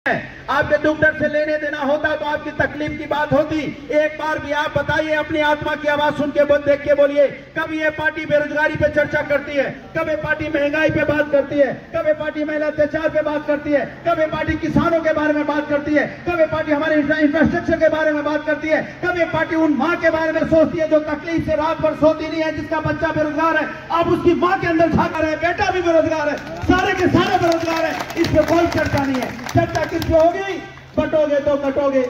आपके दुख दर्द से लेने देना होता तो आपकी तकलीफ की बात होती। एक बार भी आप बताइए, अपनी आत्मा की आवाज सुन के देख के बोलिए, कब ये पार्टी बेरोजगारी पे चर्चा करती है, कब ये पार्टी महंगाई पे बात करती है, कब ये पार्टी महिला अत्याचार पे बात करती है, कब ये पार्टी किसानों के बारे में बात करती है, कब ये पार्टी हमारे इंफ्रास्ट्रक्चर के बारे में बात करती है, कब ये पार्टी उन माँ के बारे में सोचती है जो तकलीफ से रात भर सोती नहीं है, जिसका बच्चा बेरोजगार है, आप उसकी माँ के अंदर झांक रहे हैं, बेटा भी बेरोजगार है, सारे के सारे बेरोजगार है। इस पे कोई चर्चा नहीं है। चर्चा किस पे होगी? बटोगे तो कटोगे,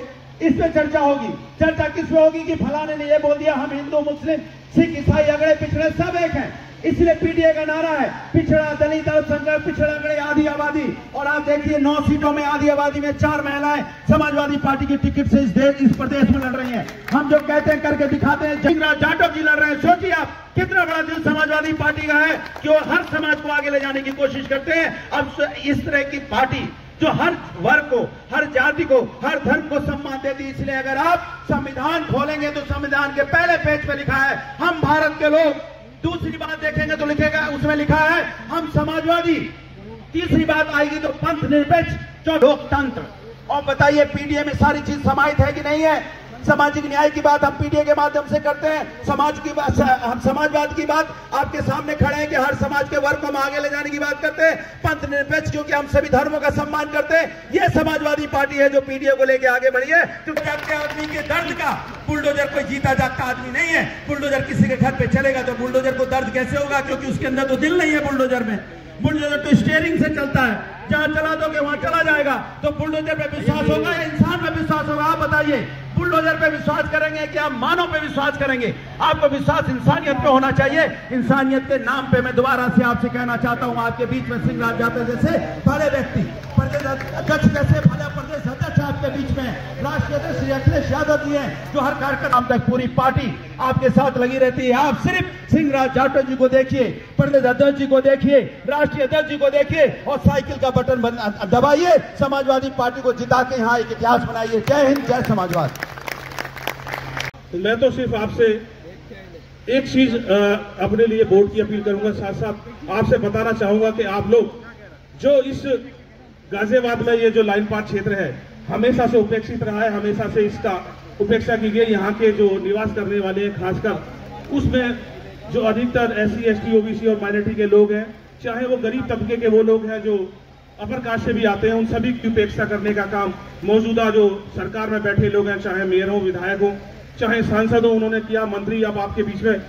इस पे चर्चा होगी। चर्चा किस पे होगी कि फलाने ने ये बोल दिया हम हिंदू मुस्लिम सिख ईसाई अगड़े पिछड़े सब एक हैं। इसलिए पीडीए का नारा है पिछड़ा दलित अल्पसंख्यक पिछड़ा अगड़े आधी आबादी। और आप देखिए 9 सीटों में आधी आबादी में 4 महिलाएं समाजवादी पार्टी की टिकट से इस प्रदेश में लड़ रही हैं। हम जो कहते हैं करके दिखाते हैं। सिंह जाटव जी लड़ रहे हैं। सोचिए आप कितना बड़ा दिल समाजवादी पार्टी का है कि वो हर समाज को आगे ले जाने की कोशिश करते हैं। अब इस तरह की पार्टी जो हर वर्ग को, हर जाति को, हर धर्म को सम्मान देती है। इसलिए अगर आप संविधान खोलेंगे तो संविधान के पहले पेज पे लिखा है हम भारत के लोग। दूसरी बात देखेंगे तो लिखेगा, उसमें लिखा है हम समाजवादी। तीसरी बात आएगी तो पंथ निरपेक्ष लोकतंत्र। और बताइए पीडीए में सारी चीज समाहित है कि नहीं है? सामाजिक न्याय की बात हम पीडीए के माध्यम से करते हैं। हम समाजवाद की बात आपके सामने खड़े हैं कि हर समाज के वर्ग को हम आगे ले जाने की बात करते हैं। पंथ निरपेक्ष क्योंकि हम सभी धर्मों का सम्मान करते हैं। ये समाजवादी पार्टी है जो पीडीए को लेके आगे बढ़ी है। क्योंकि आदमी के दर्द का बुलडोजर कोई जीता जागता आदमी नहीं है। बुलडोजर किसी के घर पे चलेगा तो बुलडोजर को दर्द कैसे होगा? क्योंकि उसके अंदर तो दिल नहीं है। बुलडोजर में बुलडोजर तो स्टीयरिंग से चलता है, जहां चला दोगे वहां चला जाएगा। तो बुलडोजर पे विश्वास होगा या इंसान पे विश्वास होगा? आप बताइए। बुलडोजर पे विश्वास करेंगे कि आप मानव पे विश्वास करेंगे? आपको विश्वास इंसानियत पे होना चाहिए। इंसानियत के नाम पे मैं दोबारा से आपसे कहना चाहता हूं, आपके बीच में सिंह जाटव जैसे बड़े व्यक्ति, प्रदेश अध्यक्ष कैसे भले प्रदेश अध्यक्ष आपके बीच में राष्ट्रीय अध्यक्ष श्री अखिलेश यादव जी हैं जो हर कार्यक्रम तक पूरी पार्टी आपके साथ लगी रहती है। आप सिर्फ सिंह जाटव जी को देखिए, प्रदेश अध्यक्ष जी को देखिए, राष्ट्रीय अध्यक्ष जी को देखिए और साइकिल का बटन दबाइए, समाजवादी पार्टी को जिता के यहाँ एक इतिहास बनाइए। जय हिंद, जय समाजवाद। मैं तो सिर्फ आपसे एक चीज अपने लिए वोट की अपील करूंगा। साथ साथ आपसे बताना चाहूंगा कि आप लोग जो इस गाजियाबाद में ये जो लाइन पार क्षेत्र है हमेशा से उपेक्षित रहा है, हमेशा से इसका उपेक्षा की गई। यहाँ के जो निवास करने वाले हैं खासकर उसमें जो अधिकतर SC ST OBC और माइनॉरिटी के लोग हैं, चाहे वो गरीब तबके के वो लोग हैं जो अपर कास्ट से भी आते हैं, उन सभी की उपेक्षा करने का काम मौजूदा जो सरकार में बैठे लोग हैं, चाहे मेयर हो, विधायक हो, चाहे सांसद हो, उन्होंने किया। मंत्री अब आपके बीच में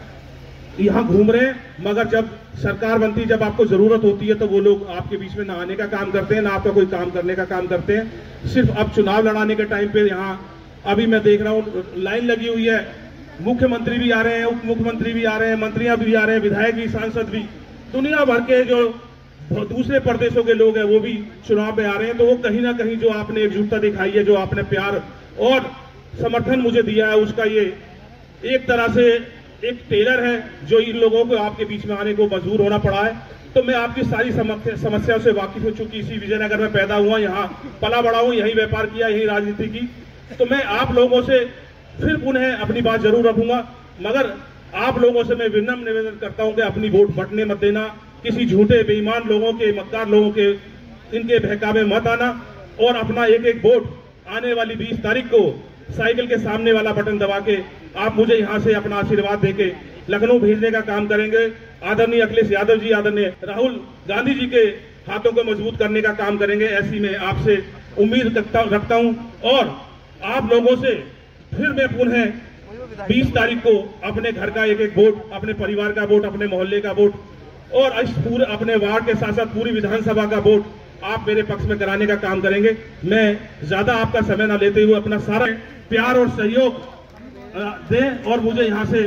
यहाँ घूम रहे हैं, मगर जब सरकार बनती, जब आपको जरूरत होती है तो वो लोग आपके बीच में ना आने का काम करते हैं, ना आपका कोई काम करने का काम करते हैं। सिर्फ अब चुनाव लड़ाने के टाइम पे यहाँ अभी मैं देख रहा हूँ लाइन लगी हुई है। मुख्यमंत्री भी आ रहे हैं, उप मुख्यमंत्री भी आ रहे हैं, मंत्रियां भी आ रहे हैं, विधायक भी, सांसद भी, दुनिया भर के जो दूसरे प्रदेशों के लोग हैं वो भी चुनाव में आ रहे हैं। तो वो कहीं ना कहीं जो आपने एकजुटता दिखाई है, जो आपने प्यार और समर्थन मुझे दिया है, उसका ये एक तरह से एक टेलर है जो इन लोगों को आपके बीच में आने को मजबूर होना पड़ा है। तो मैं आपकी सारी समस्याओं से वाकिफ हो चुकी। इसी विजयनगर में पैदा हुआ, यहाँ पला बड़ा हूँ, यही व्यापार किया, यही राजनीति की। तो मैं आप लोगों से फिर पुनः अपनी बात जरूर रखूंगा, मगर आप लोगों से मैं विनम्र निवेदन करता हूं कि अपनी वोट बंटने मत देना, किसी झूठे बेईमान लोगों के, मतदार लोगों के इनके बहकावे मत आना और अपना एक एक वोट आने वाली 20 तारीख को साइकिल के सामने वाला बटन दबा के आप मुझे यहाँ से अपना आशीर्वाद देके लखनऊ भेजने का काम करेंगे। आदरणीय अखिलेश यादव जी, आदरणीय राहुल गांधी जी के हाथों को मजबूत करने का काम करेंगे, ऐसी मैं आपसे उम्मीद रखता हूं। और आप लोगों से फिर मैं पुनः 20 तारीख को अपने घर का एक एक वोट, अपने परिवार का वोट, अपने मोहल्ले का वोट और इस पूरे अपने वार्ड के साथ साथ पूरी विधानसभा का वोट आप मेरे पक्ष में कराने का काम करेंगे। मैं ज्यादा आपका समय न लेते हुए अपना सारा प्यार और सहयोग दें। और मुझे यहाँ से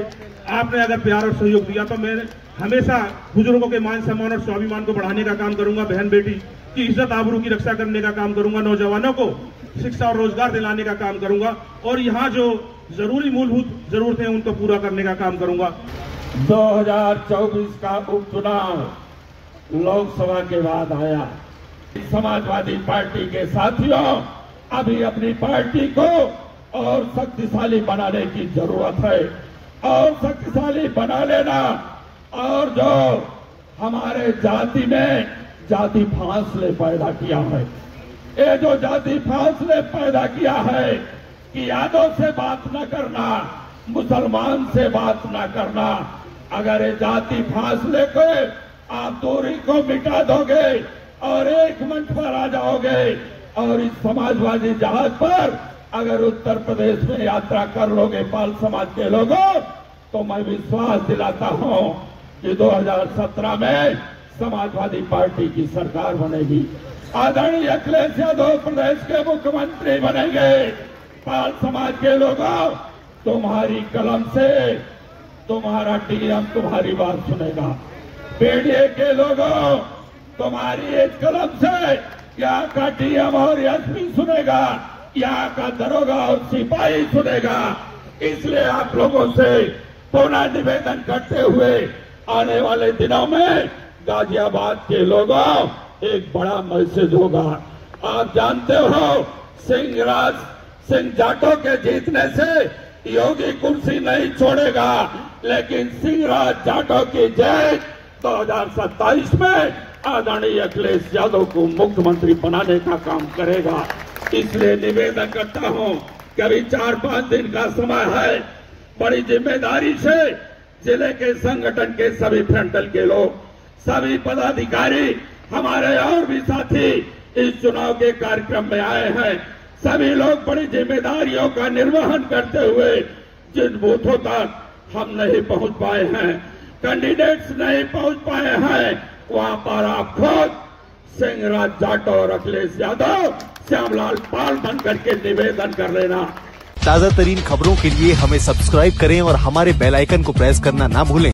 आपने अगर प्यार और सहयोग दिया तो मैं हमेशा बुजुर्गों के मान सम्मान और स्वाभिमान को बढ़ाने का काम करूंगा, बहन बेटी की इज्जत आबरू की रक्षा करने का काम करूंगा, नौजवानों को शिक्षा और रोजगार दिलाने का काम करूंगा और यहाँ जो जरूरी मूलभूत जरूरतें उनको पूरा करने का काम करूंगा। 2024 का उपचुनाव लोकसभा के बाद आया। समाजवादी पार्टी के साथियों, अभी अपनी पार्टी को और शक्तिशाली बनाने की जरूरत है और शक्तिशाली बना लेना। और जो हमारे जाति में जाति फासले पैदा किया है, ये जो जाति फासले पैदा किया है कि यादव से बात न करना, मुसलमान से बात न करना, अगर ये जाति फासले को आप दूरी को मिटा दोगे और एक मंच पर आ जाओगे और इस समाजवादी जहाज पर अगर उत्तर प्रदेश में यात्रा कर लोगे पाल समाज के लोगों, तो मैं विश्वास दिलाता हूं कि 2017 में समाजवादी पार्टी की सरकार बनेगी। आदरणीय अखिलेश यादव प्रदेश के मुख्यमंत्री बनेंगे। पाल समाज के लोगों, तुम्हारी कलम से तुम्हारा डीएम तुम्हारी बात सुनेगा। पीडीए के लोगों, तुम्हारी एक कलम से यहाँ का डीएम और एसपी सुनेगा, यहाँ का दरोगा और सिपाही सुनेगा। इसलिए आप लोगों से पुनः निवेदन करते हुए आने वाले दिनों में गाजियाबाद के लोगों एक बड़ा मैसेज होगा। आप जानते हो सिंहराज सिंह जाटो के जीतने से योगी कुर्सी नहीं छोड़ेगा, लेकिन सिंहराज जाटो की जय 2027 में आदरणीय अखिलेश यादव को मुख्यमंत्री बनाने का काम करेगा। इसलिए निवेदन करता हूं कि अभी 4-5 दिन का समय है। बड़ी जिम्मेदारी से जिले के संगठन के सभी फ्रंटल के लोग, सभी पदाधिकारी, हमारे और भी साथी इस चुनाव के कार्यक्रम में आए हैं। सभी लोग बड़ी जिम्मेदारियों का निर्वहन करते हुए जिन बूथों तक हम नहीं पहुंच पाए हैं, कैंडिडेट्स नहीं पहुंच पाए हैं, वहां पर आप खुद सिंहराज जाटो और अखिलेश यादव, श्यामलाल पाल बन करके निवेदन कर लेना। ताजा तरीन खबरों के लिए हमें सब्सक्राइब करें और हमारे बेल आइकन को प्रेस करना ना भूलें।